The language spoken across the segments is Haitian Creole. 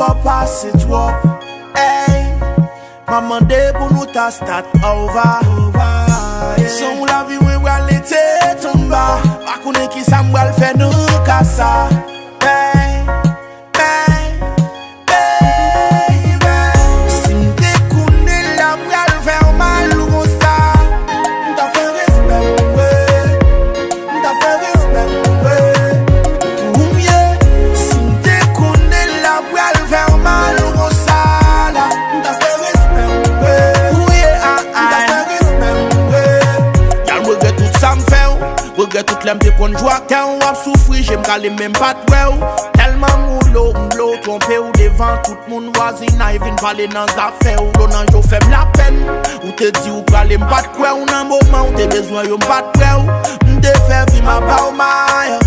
faut passer trop. Hey, maman de pour nous ta start over. Son la vie moi va l'été tomber. Pas connaît qui ça m'val faire nous casa. Hey, hey, baby. Si m'te connais la m'val faire mal ou ça. M'ta fait respect, ouais. M'ta fait respect, ouais. Ou mieux, si m'te connais la m'val faire mal ou ça là. M'ta fait respect, ouais. Ou yeah, m'ta fait respect, ouais. Y'all regrette tout ça m'fait. Regrette toute l'empire qu'on joue quand on a souffri, j'aime caler même pas de ouais. Tellement m'oulot, trompé ou devant tout le monde voisin, il vient parler dans les affaires. Ou l'on a fait la peine, ou te dit ou caler pas de quoi, ou dans moment où t'es besoin, y'en pas de quoi. M'te fait vivre ma bao maille,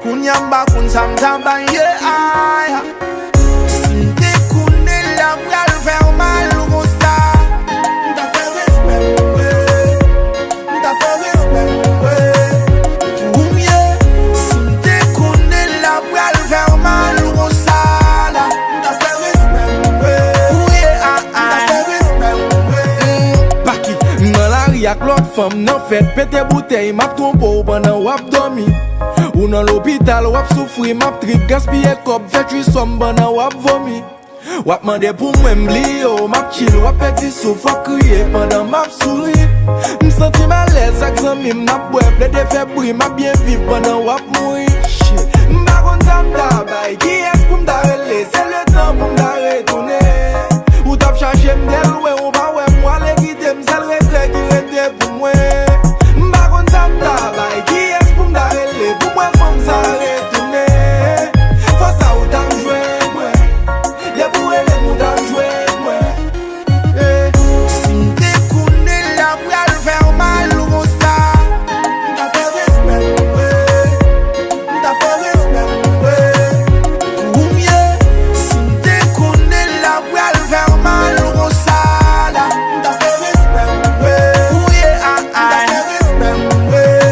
qu'on y a m'ba qu'on s'am tabaye, aïe. Si m'te connais la m'gal faire mal ou ça, m'ta fait respect, ouais. M'ta fait respect, ouais. Yak l'autre femme nan fait pété bouteille m'a trompé pendant wap dormi. Ou dans l'hôpital wap souffri m'a trip gaspiller cop fait tu somme pendant wap vomi. Wap mande pour moi m'blier m'a chill wap petit souffle wap crier pendant m'a souri. M'senti mal à l'aise avec zami m'a boire ple de fait bruit m'a bien vivre pendant wap mourir. M'pa kon ça m'tabay qui est pour m'darrêter c'est le temps pour m'arrêter. Ou t'as cherché m'del ouais on va ouais moi les guider m'sal regret qui était pour moi. M'pa kon ça m'tabay qui est pour m'darrêter pour moi femme ça retourner. Faut ça ou t'en jouer moi. Les pour les mou t'en jouer moi. Si m'te connais la m'gal faire mal ou ça. M'ta fait respect, ouais. M'ta fait respect, ouais. Ou mieux, si m'te connais la m'gal faire mal ou ça là. M'ta fait respect, ouais. Ou yeah, m'ta fait respect, ouais.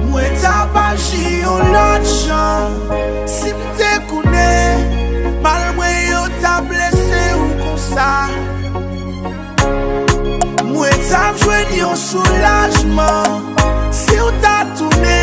Moi t'as pas chi on l'autre chant. Si m'te connais, mal moi yo t'a blessé ou comme ça. Moi t'as joué un soulagement. Si on t'a tourné